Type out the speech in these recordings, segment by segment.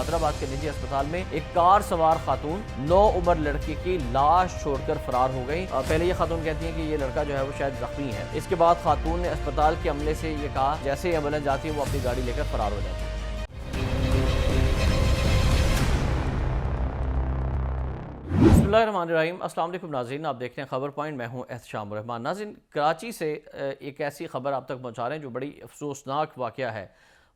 बहादुराबाद के निजी अस्पताल में एक कार सवार खातून 9 उम्र लड़के की लाश छोड़कर फरार हो गई। पहले ये खातून कहती है कि ये लड़का जो है वो शायद जख्मी है। इसके बाद खातून ने अस्पताल के अमले से ये कहा, जैसे ही एम्बुलेंस जाती है वो अपनी गाड़ी लेकर फरार हो जाती है। बिस्मिल्लाहिर्रहमानिर्रहीम, अस्सलाम वालेकुम नाज़रीन, आप देख रहे हैं खबर पॉइंट। मैं हूं एहतशाम रहमान। नाज़रीन, कराची से एक ऐसी खबर आप तक पहुंचा रहे हैं जो बड़ी अफसोसनाक वाक़या है।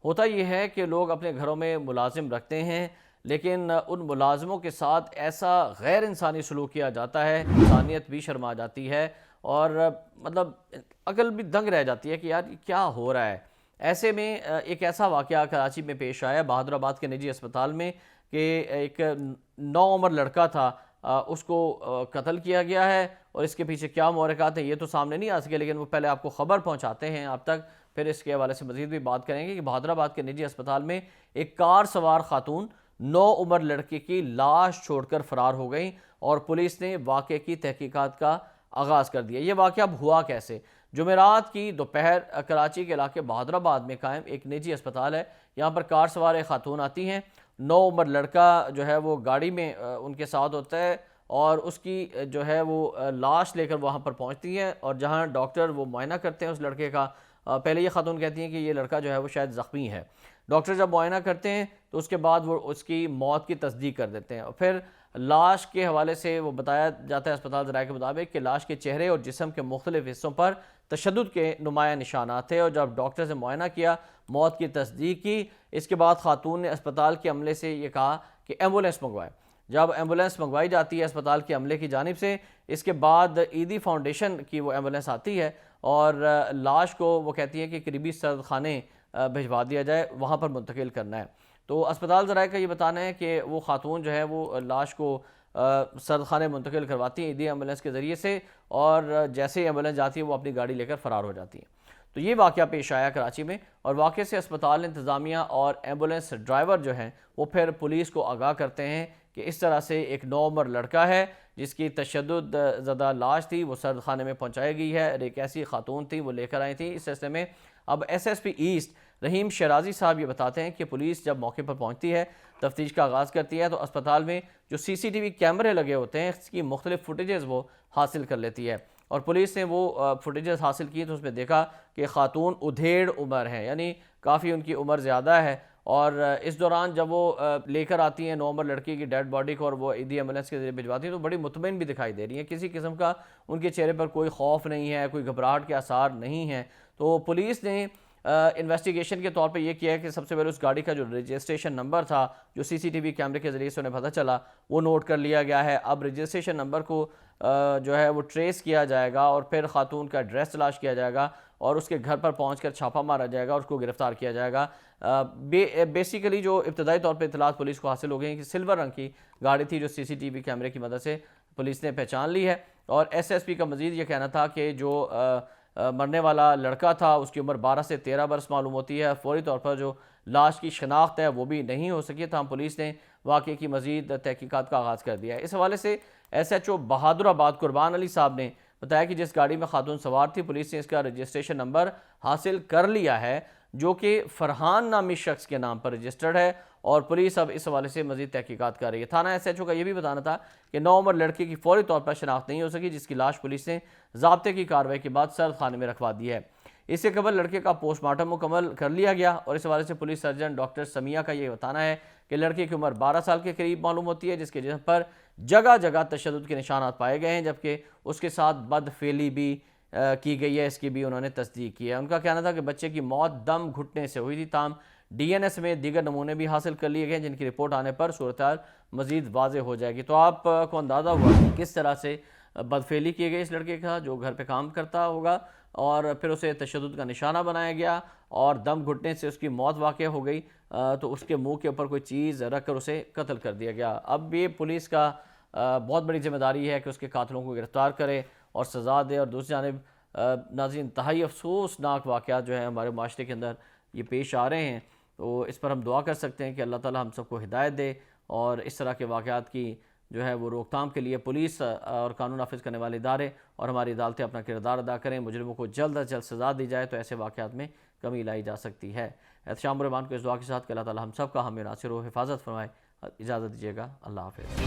होता ये है कि लोग अपने घरों में मुलाजिम रखते हैं, लेकिन उन मुलाजिमों के साथ ऐसा गैर इंसानी सलूक किया जाता है, इंसानियत भी शर्मा जाती है और मतलब अकल भी दंग रह जाती है कि यार ये क्या हो रहा है। ऐसे में एक ऐसा वाक़या कराची में पेश आया बहादुराबाद के निजी अस्पताल में कि एक 9 उम्र लड़का था, उसको कत्ल किया गया है और इसके पीछे क्या मुहर्रिकात हैं ये तो सामने नहीं आ सके, लेकिन वो पहले आपको ख़बर पहुंचाते हैं आप तक, फिर इसके हवाले से मज़ीद भी बात करेंगे कि बहादुराबाद के निजी अस्पताल में एक कार सवार खातून 9 उम्र लड़के की लाश छोड़कर फरार हो गई और पुलिस ने वाक़े की तहकीकात का आगाज़ कर दिया। ये वाक़या अब हुआ कैसे? जुमेरात की दोपहर कराची के इलाके बहादुराबाद में कायम एक निजी अस्पताल है। यहाँ पर कार सवार एक खातून आती हैं, 9 उम्र लड़का जो है वो गाड़ी में उनके साथ होता है और उसकी जो है वो लाश लेकर वहाँ पर पहुँचती हैं और जहाँ डॉक्टर वो मुआयना करते हैं उस लड़के का, पहले ये खातून कहती हैं कि ये लड़का जो है वो शायद ज़ख्मी है। डॉक्टर जब मुआयना करते हैं तो उसके बाद वो उसकी मौत की तस्दीक कर देते हैं और फिर लाश के हवाले से वो बताया जाता है अस्पताल ज़राए के मुताबिक कि लाश के चेहरे और जिस्म के मुख्तलिफ हिस्सों पर तशद्दुद के नुमाया निशानात थे और जब डॉक्टर से मुआयना किया, मौत की तस्दीक की, इसके बाद खातून ने अस्पताल के अमले से ये कहा कि एम्बुलेंस मंगवाए। जब एम्बुलेंस मंगवाई जाती है अस्पताल के अमले की जानिब से, इसके बाद ईदी फाउंडेशन की वो एम्बुलेंस आती है और लाश को वो कहती है कि करीबी सर्द खाने भिजवा दिया जाए, वहाँ पर मुंतकिल करना है। तो अस्पताल ज़राए का ये बताना है कि वो खातून जो है वो लाश को सर्द खाने मुंतकिल करवाती हैं ईदी एम्बुलेंस के ज़रिए से और जैसे ही एम्बुलेंस जाती है वो अपनी गाड़ी लेकर फ़रार हो जाती हैं। तो ये वाक़या पेश आया कराची में और वाक़े से अस्पताल इंतज़ामिया और एम्बुलेंस ड्राइवर जो हैं वो फिर पुलिस को आगाह करते हैं कि इस तरह से एक 9 उम्र लड़का है जिसकी तशद्दुद ज़दा लाश थी वो सर्द खाने में पहुँचाई गई है और एक ऐसी खातून थी वो लेकर आई थी। इस सिलसिले में अब SSP ईस्ट रहीम शराजी साहब ये बताते हैं कि पुलिस जब मौके पर पहुंचती है, तफ्तीश का आगाज़ करती है तो अस्पताल में जो CCTV कैमरे लगे होते हैं इसकी मुख्तलिफ फुटेजेस वो हासिल कर लेती है और पुलिस ने वो फुटेजेस हासिल की तो उसमें देखा कि खातून उधेड़ उम्र है, यानी काफ़ी उनकी उम्र ज़्यादा है और इस दौरान जब वो लेकर आती हैं 9 उम्र लड़की की डेड बॉडी को और वो ईदी एम्बुलेंस के जरिए भिजवाती हैं तो बड़ी मुतमईन भी दिखाई दे रही है, किसी किस्म का उनके चेहरे पर कोई खौफ नहीं है, कोई घबराहट के आसार नहीं हैं। तो पुलिस ने इन्वेस्टिगेशन के तौर पे ये किया है कि सबसे पहले उस गाड़ी का जो रजिस्ट्रेशन नंबर था जो CCTV कैमरे के ज़रिए से उन्हें पता चला वो नोट कर लिया गया है। अब रजिस्ट्रेशन नंबर को जो है वो ट्रेस किया जाएगा और फिर खातून का एड्रेस तलाश किया जाएगा और उसके घर पर पहुंचकर छापा मारा जाएगा और उसको गिरफ़्तार किया जाएगा। बेसिकली जो इब्तदाई तौर पर इतलात पुलिस को हासिल हो गई कि सिल्वर रंग की गाड़ी थी जो CCTV कैमरे की मदद से पुलिस ने पहचान ली है और SSP का मज़ीद ये कहना था कि जो मरने वाला लड़का था उसकी उम्र 12 से 13 बरस मालूम होती है। फौरी तौर पर जो लाश की शनाख्त है वो भी नहीं हो सकी, तमाम पुलिस ने वाक़े की मज़ीद तहकीकात का आगाज़ कर दिया है। इस हवाले से SHO बहादुराबाद कुर्बान अली साहब ने बताया कि जिस गाड़ी में खातून सवार थी पुलिस ने इसका रजिस्ट्रेशन नंबर हासिल कर लिया है जो कि फरहान नामी शख्स के नाम पर रजिस्टर्ड है और पुलिस अब इस हवाले से मज़ीद तहकीकात कर रही है। थाना SHO का यह भी बताना था कि 9 उम्र लड़के की फौरी तौर पर शनाख्त नहीं हो सकी जिसकी लाश पुलिस ने ज़ाब्ते की कार्रवाई के बाद सर्द खाने में रखवा दी है। इससे कबल लड़के का पोस्टमार्टम मुकम्मल कर लिया गया और इस हवाले से पुलिस सर्जन डॉक्टर समिया का ये बताना है कि लड़के की उम्र 12 साल के करीब मालूम होती है जिसके जिस्म पर जगह जगह तशद्दुद के निशानात पाए गए हैं जबकि उसके साथ बदफेली भी की गई है, इसकी भी उन्होंने तस्दीक की है। उनका कहना था कि बच्चे की मौत दम घुटने से हुई थी, ताम DNA में दीगर नमूने भी हासिल कर लिए गए जिनकी रिपोर्ट आने पर सूरत मज़ीद वाज़े हो जाएगी। तो आपको अंदाज़ा हुआ किस तरह से बदफेली की गई इस लड़के का जो घर पे काम करता होगा और फिर उसे तशद्दुद का निशाना बनाया गया और दम घुटने से उसकी मौत वाक़ हो गई तो उसके मुंह के ऊपर कोई चीज़ रख कर उसे कत्ल कर दिया गया। अब ये पुलिस का बहुत बड़ी जिम्मेदारी है कि उसके कातलों को गिरफ़्तार करे और सज़ा दे। और दूसरी जानिब नाज़रीन इंतहाई अफसोसनाक वाक़यात जो है हमारे माशरे के अंदर ये पेश आ रहे हैं तो इस पर हम दुआ कर सकते हैं कि अल्लाह ताला हम सबको हिदायत दे और इस तरह के वाक़यात की जो है वो रोकथाम के लिए पुलिस और कानून नाफिज करने वाले इदारे और हमारी अदालतें अपना किरदार अदा करें, मुजरिमों को जल्द अज जल्द सज़ा दी जाए तो ऐसे वाक़यात में کمی لائی جا سکتی ہے۔ احتشام الرحمان کو اس دعا کے ساتھ کہ اللہ تعالی ہم سب کا ہمیں ناصر و حفاظت فرمائے، اجازت دیجیے گا، اللہ حافظ۔